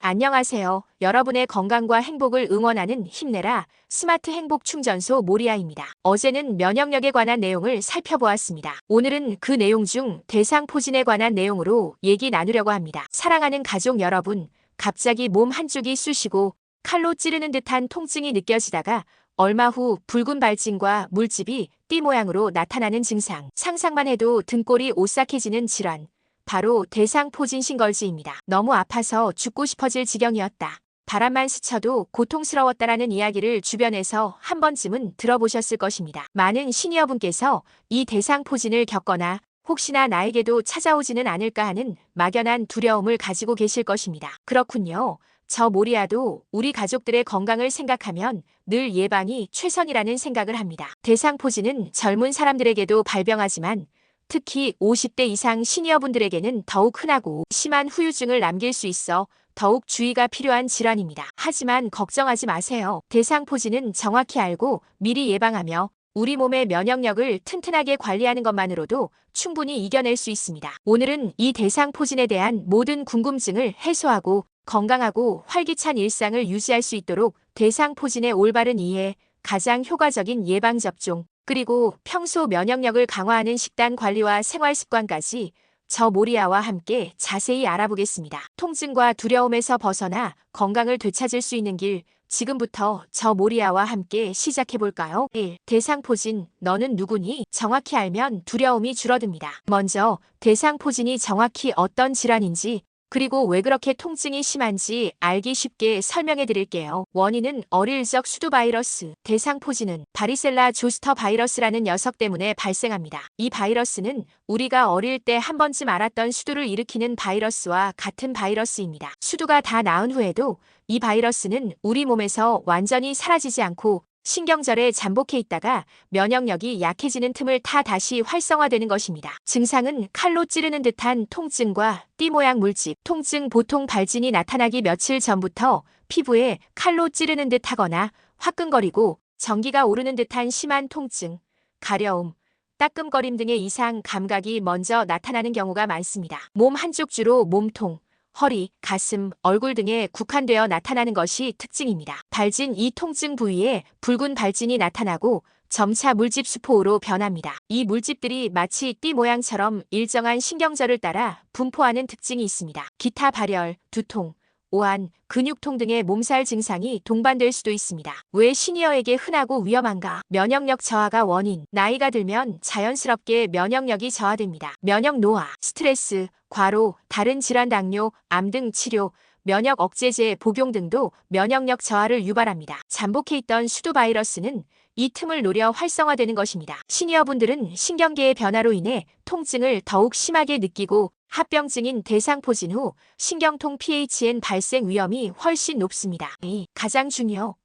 안녕하세요. 여러분의 건강과 행복을 응원하는 힘내라 스마트 행복 충전소 모리아입니다. 어제는 면역력에 관한 내용을 살펴보았습니다. 오늘은 그 내용 중 대상포진에 관한 내용으로 얘기 나누려고 합니다. 사랑하는 가족 여러분, 갑자기 몸 한쪽이 쑤시고 칼로 찌르는 듯한 통증이 느껴지다가 얼마 후 붉은 발진과 물집이 띠 모양으로 나타나는 증상. 상상만 해도 등골이 오싹해지는 질환. 바로 대상포진 신걸지입니다. 너무 아파서 죽고 싶어질 지경이었다. 바람만 스쳐도 고통스러웠다라는 이야기를 주변에서 한 번쯤은 들어보셨을 것입니다. 많은 시니어분께서 이 대상포진을 겪거나 혹시나 나에게도 찾아오지는 않을까 하는 막연한 두려움을 가지고 계실 것입니다. 그렇군요. 저 모리아도 우리 가족들의 건강을 생각하면 늘 예방이 최선이라는 생각을 합니다. 대상포진은 젊은 사람들에게도 발병하지만 특히 50대 이상 시니어분들에게는 더욱 흔하고 심한 후유증을 남길 수 있어 더욱 주의가 필요한 질환입니다. 하지만 걱정하지 마세요. 대상포진은 정확히 알고 미리 예방하며 우리 몸의 면역력을 튼튼하게 관리하는 것만으로도 충분히 이겨낼 수 있습니다. 오늘은 이 대상포진에 대한 모든 궁금증을 해소하고 건강하고 활기찬 일상을 유지할 수 있도록 대상포진의 올바른 이해, 가장 효과적인 예방접종, 그리고 평소 면역력을 강화하는 식단 관리와 생활 습관까지 저 모리아와 함께 자세히 알아보겠습니다. 통증과 두려움에서 벗어나 건강을 되찾을 수 있는 길, 지금부터 저 모리아와 함께 시작해볼까요? 1. 대상포진, 너는 누구니? 정확히 알면 두려움이 줄어듭니다. 먼저 대상포진이 정확히 어떤 질환인지 그리고 왜 그렇게 통증이 심한지 알기 쉽게 설명해 드릴게요. 원인은 어릴 적 수두 바이러스, 대상포진은 바리셀라 조스터 바이러스라는 녀석 때문에 발생합니다. 이 바이러스는 우리가 어릴 때 한 번쯤 알았던 수두를 일으키는 바이러스와 같은 바이러스입니다. 수두가 다 나은 후에도 이 바이러스는 우리 몸에서 완전히 사라지지 않고 신경절에 잠복해 있다가 면역력이 약해지는 틈을 타 다시 활성화되는 것입니다. 증상은 칼로 찌르는 듯한 통증과 띠 모양 물집, 통증 보통 발진이 나타나기 며칠 전부터 피부에 칼로 찌르는 듯 하거나 화끈거리고 전기가 오르는 듯한 심한 통증, 가려움, 따끔거림 등의 이상 감각이 먼저 나타나는 경우가 많습니다. 몸 한쪽 주로 몸통, 허리, 가슴, 얼굴 등에 국한되어 나타나는 것이 특징입니다. 발진 이 통증 부위에 붉은 발진이 나타나고 점차 물집 수포로 변합니다. 이 물집들이 마치 띠 모양처럼 일정한 신경절을 따라 분포하는 특징이 있습니다. 기타 발열, 두통, 오한, 근육통 등의 몸살 증상이 동반될 수도 있습니다. 왜 시니어에게 흔하고 위험한가? 면역력 저하가 원인. 나이가 들면 자연스럽게 면역력이 저하됩니다. 면역 노화, 스트레스, 과로, 다른 질환 당뇨, 암 등 치료, 면역 억제제 복용 등도 면역력 저하를 유발합니다. 잠복해 있던 수두 바이러스는 이 틈을 노려 활성화되는 것입니다. 시니어분들은 신경계의 변화로 인해 통증을 더욱 심하게 느끼고 합병증인 대상포진 후 신경통 PHN 발생 위험이 훨씬 높습니다. 가장 중요.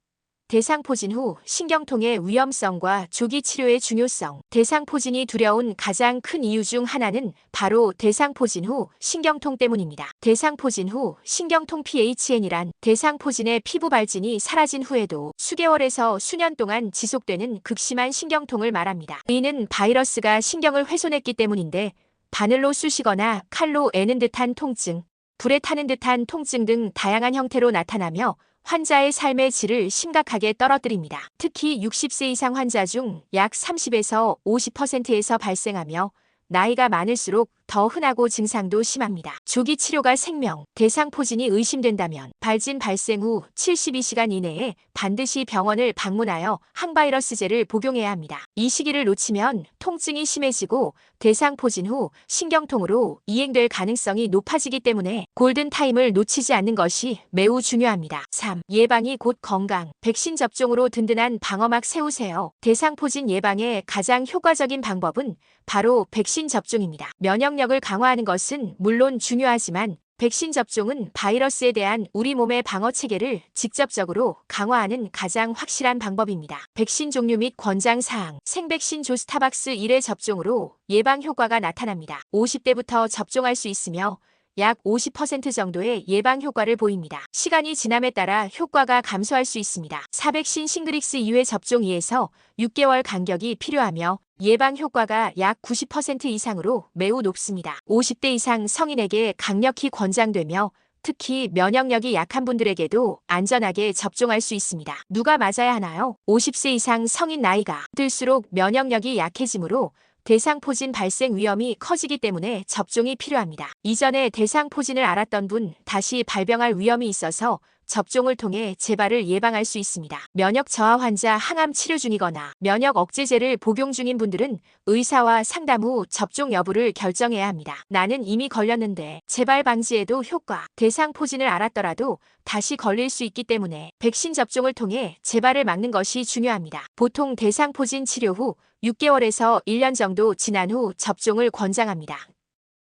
대상포진 후 신경통의 위험성과 조기 치료의 중요성. 대상포진이 두려운 가장 큰 이유 중 하나는 바로 대상포진 후 신경통 때문입니다. 대상포진 후 신경통 PHN이란 대상포진의 피부 발진이 사라진 후에도 수개월에서 수년 동안 지속되는 극심한 신경통을 말합니다. 이는 바이러스가 신경을 훼손했기 때문인데 바늘로 쑤시거나 칼로 애는 듯한 통증, 불에 타는 듯한 통증 등 다양한 형태로 나타나며 환자의 삶의 질을 심각하게 떨어뜨립니다. 특히 60세 이상 환자 중 약 30에서 50%에서 발생하며 나이가 많을수록 더 흔하고 증상도 심합니다. 조기 치료가 생명, 대상포진이 의심된다면 발진 발생 후 72시간 이내에 반드시 병원을 방문하여 항바이러스제를 복용해야 합니다. 이 시기를 놓치면 통증이 심해지고 대상포진 후 신경통으로 이행될 가능성이 높아지기 때문에 골든타임을 놓치지 않는 것이 매우 중요합니다. 3. 예방이 곧 건강. 백신 접종으로 든든한 방어막 세우세요. 대상포진 예방의 가장 효과적인 방법은 바로 백신 접종입니다. 면역력을 강화하는 것은 물론 중요하지만 백신 접종은 바이러스에 대한 우리 몸의 방어 체계를 직접적으로 강화하는 가장 확실한 방법입니다. 백신 종류 및 권장 사항. 생백신 조스타박스 1회 접종으로 예방 효과가 나타납니다. 50대부터 접종할 수 있으며 약 50% 정도의 예방 효과를 보입니다. 시간이 지남에 따라 효과가 감소할 수 있습니다. 4백신 싱그릭스 2회 접종 2에서 6개월 간격이 필요하며 예방 효과가 약 90% 이상으로 매우 높습니다. 50대 이상 성인에게 강력히 권장되며 특히 면역력이 약한 분들에게도 안전하게 접종할 수 있습니다. 누가 맞아야 하나요? 50세 이상 성인 나이가 들수록 면역력이 약해지므로 대상포진 발생 위험이 커지기 때문에 접종이 필요합니다. 이전에 대상포진을 앓았던 분 다시 발병할 위험이 있어서 접종을 통해 재발을 예방할 수 있습니다. 면역 저하 환자 항암 치료 중이거나 면역 억제제를 복용 중인 분들은 의사와 상담 후 접종 여부를 결정해야 합니다. 나는 이미 걸렸는데 재발 방지에도 효과, 대상포진을 앓았더라도 다시 걸릴 수 있기 때문에 백신 접종을 통해 재발을 막는 것이 중요합니다. 보통 대상포진 치료 후 6개월에서 1년 정도 지난 후 접종을 권장합니다.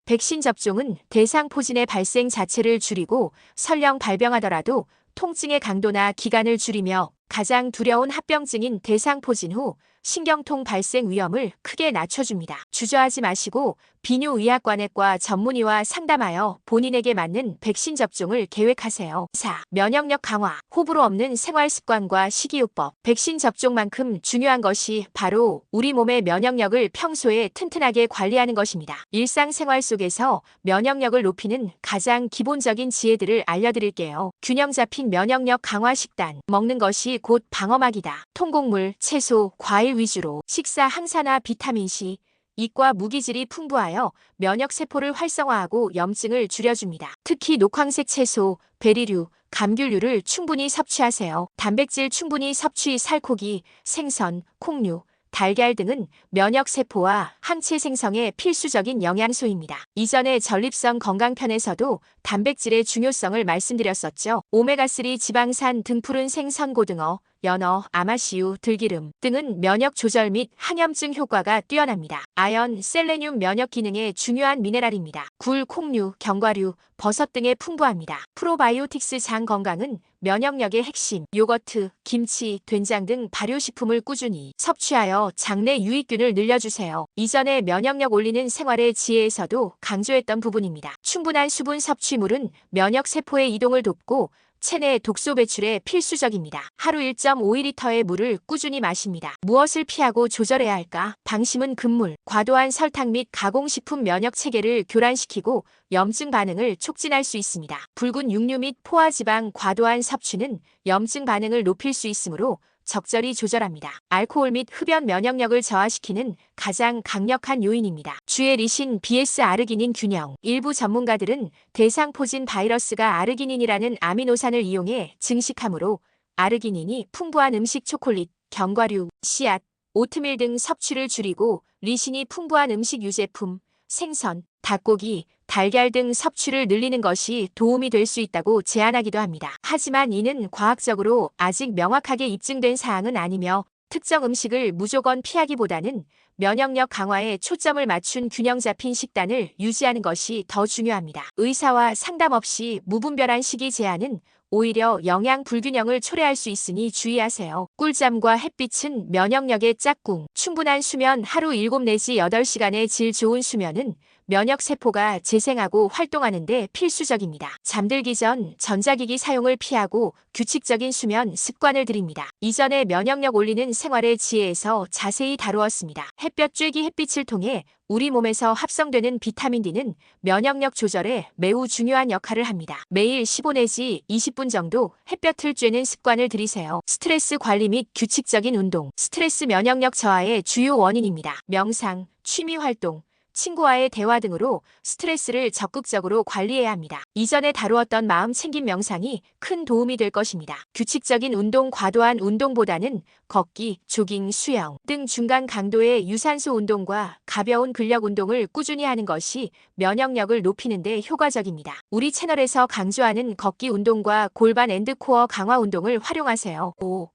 백신 접종은 대상포진의 발생 자체를 줄이고 설령 발병하더라도 통증의 강도나 기간을 줄이며 가장 두려운 합병증인 대상포진 후 신경통 발생 위험을 크게 낮춰줍니다. 주저하지 마시고 비뇨의학과내과 전문의와 상담하여 본인에게 맞는 백신 접종을 계획하세요. 4. 면역력 강화, 호불호 없는 생활습관과 식이요법. 백신 접종만큼 중요한 것이 바로 우리 몸의 면역력을 평소에 튼튼하게 관리하는 것입니다. 일상생활 속에서 면역력을 높이는 가장 기본적인 지혜들을 알려드릴게요. 균형 잡힌 면역력 강화 식단, 먹는 것이 곧 방어막이다. 통곡물, 채소, 과일 위주로 식사 항산화 비타민C, 이과 무기질이 풍부하여 면역세포를 활성화하고 염증을 줄여줍니다. 특히 녹황색 채소, 베리류, 감귤류를 충분히 섭취하세요. 단백질 충분히 섭취 살코기, 생선, 콩류, 달걀 등은 면역세포와 항체 생성에 필수적인 영양소입니다. 이전에 전립선 건강편에서도 단백질의 중요성을 말씀드렸었죠. 오메가3 지방산 등 푸른 생선 고등어, 연어, 아마씨유, 들기름 등은 면역 조절 및 항염증 효과가 뛰어납니다. 아연, 셀레늄 면역 기능에 중요한 미네랄입니다. 굴, 콩류, 견과류, 버섯 등에 풍부합니다. 프로바이오틱스 장 건강은 면역력의 핵심, 요거트, 김치, 된장 등 발효식품을 꾸준히 섭취하여 장내 유익균을 늘려주세요. 이전에 면역력 올리는 생활의 지혜에서도 강조했던 부분입니다. 충분한 수분 섭취물은 면역세포의 이동을 돕고 체내 독소 배출에 필수적입니다. 하루 1.5리터의 물을 꾸준히 마십니다. 무엇을 피하고 조절해야 할까? 방심은 금물, 과도한 설탕 및 가공식품 면역 체계를 교란시키고 염증 반응을 촉진할 수 있습니다. 붉은 육류 및 포화지방 과도한 섭취는 염증 반응을 높일 수 있으므로 적절히 조절합니다. 알코올 및 흡연 면역력을 저하시키는 가장 강력한 요인입니다. 주의 리신 vs 아르기닌 균형. 일부 전문가들은 대상포진 바이러스가 아르기닌이라는 아미노산을 이용해 증식하므로 아르기닌이 풍부한 음식 초콜릿, 견과류, 씨앗, 오트밀 등 섭취를 줄이고 리신이 풍부한 음식 유제품, 생선, 닭고기, 달걀 등 섭취를 늘리는 것이 도움이 될 수 있다고 제안하기도 합니다. 하지만 이는 과학적으로 아직 명확하게 입증된 사항은 아니며 특정 음식을 무조건 피하기보다는 면역력 강화에 초점을 맞춘 균형 잡힌 식단을 유지하는 것이 더 중요합니다. 의사와 상담 없이 무분별한 식이 제한은 오히려 영양 불균형을 초래할 수 있으니 주의하세요. 꿀잠과 햇빛은 면역력의 짝꿍. 충분한 수면 하루 7 내지 8시간의 질 좋은 수면은 면역세포가 재생하고 활동하는 데 필수적입니다. 잠들기 전 전자기기 사용을 피하고 규칙적인 수면 습관을 들입니다. 이전에 면역력 올리는 생활의 지혜에서 자세히 다루었습니다. 햇볕 쬐기 햇빛을 통해 우리 몸에서 합성되는 비타민 D는 면역력 조절에 매우 중요한 역할을 합니다. 매일 15 내지 20분 정도 햇볕을 쬐는 습관을 들이세요. 스트레스 관리 및 규칙적인 운동. 스트레스 면역력 저하의 주요 원인입니다. 명상, 취미 활동, 친구와의 대화 등으로 스트레스를 적극적으로 관리해야 합니다. 이전에 다루었던 마음 챙김 명상이 큰 도움이 될 것입니다. 규칙적인 운동, 과도한 운동보다는 걷기, 조깅, 수영 등 중간 강도의 유산소 운동과 가벼운 근력 운동을 꾸준히 하는 것이 면역력을 높이는 데 효과적입니다. 우리 채널에서 강조하는 걷기 운동과 골반 앤드 코어 강화 운동을 활용하세요. 5.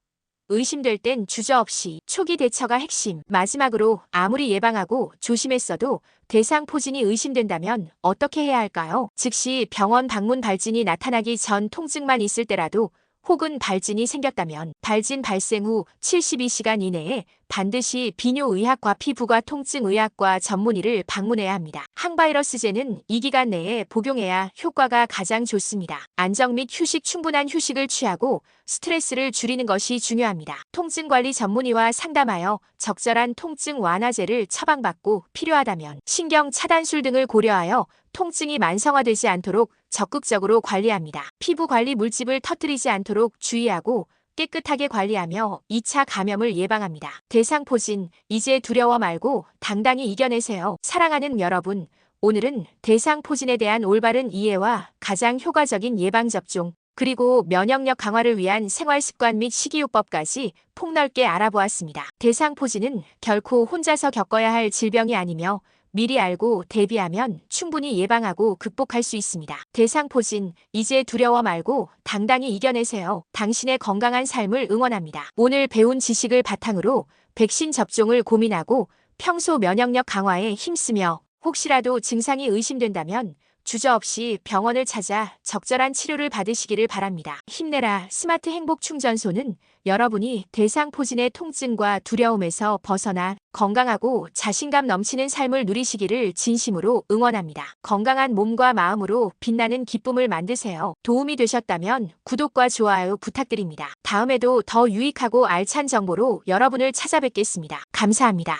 의심될 땐 주저없이 초기 대처가 핵심. 마지막으로 아무리 예방하고 조심했어도 대상포진이 의심된다면 어떻게 해야 할까요? 즉시 병원 방문 발진이 나타나기 전 통증만 있을 때라도 혹은 발진이 생겼다면 발진 발생 후 72시간 이내에 반드시 비뇨의학과 피부과 통증의학과 전문의를 방문해야 합니다. 항바이러스제는 이 기간 내에 복용해야 효과가 가장 좋습니다. 안정 및 휴식, 충분한 휴식을 취하고 스트레스를 줄이는 것이 중요합니다. 통증관리 전문의와 상담하여 적절한 통증 완화제를 처방받고 필요하다면 신경 차단술 등을 고려하여 통증이 만성화되지 않도록 적극적으로 관리합니다. 피부 관리 물집을 터뜨리지 않도록 주의하고 깨끗하게 관리하며 2차 감염을 예방합니다. 대상포진, 이제 두려워 말고 당당히 이겨내세요. 사랑하는 여러분, 오늘은 대상포진에 대한 올바른 이해와 가장 효과적인 예방접종, 그리고 면역력 강화를 위한 생활습관 및 식이요법까지 폭넓게 알아보았습니다. 대상포진은 결코 혼자서 겪어야 할 질병이 아니며 미리 알고 대비하면 충분히 예방하고 극복할 수 있습니다. 대상포진, 이제 두려워 말고 당당히 이겨내세요. 당신의 건강한 삶을 응원합니다. 오늘 배운 지식을 바탕으로 백신 접종을 고민하고 평소 면역력 강화에 힘쓰며 혹시라도 증상이 의심된다면 주저없이 병원을 찾아 적절한 치료를 받으시기를 바랍니다. 힘내라 스마트 행복 충전소는 여러분이 대상포진의 통증과 두려움에서 벗어나 건강하고 자신감 넘치는 삶을 누리시기를 진심으로 응원합니다. 건강한 몸과 마음으로 빛나는 기쁨을 만드세요. 도움이 되셨다면 구독과 좋아요 부탁드립니다. 다음에도 더 유익하고 알찬 정보로 여러분을 찾아뵙겠습니다. 감사합니다.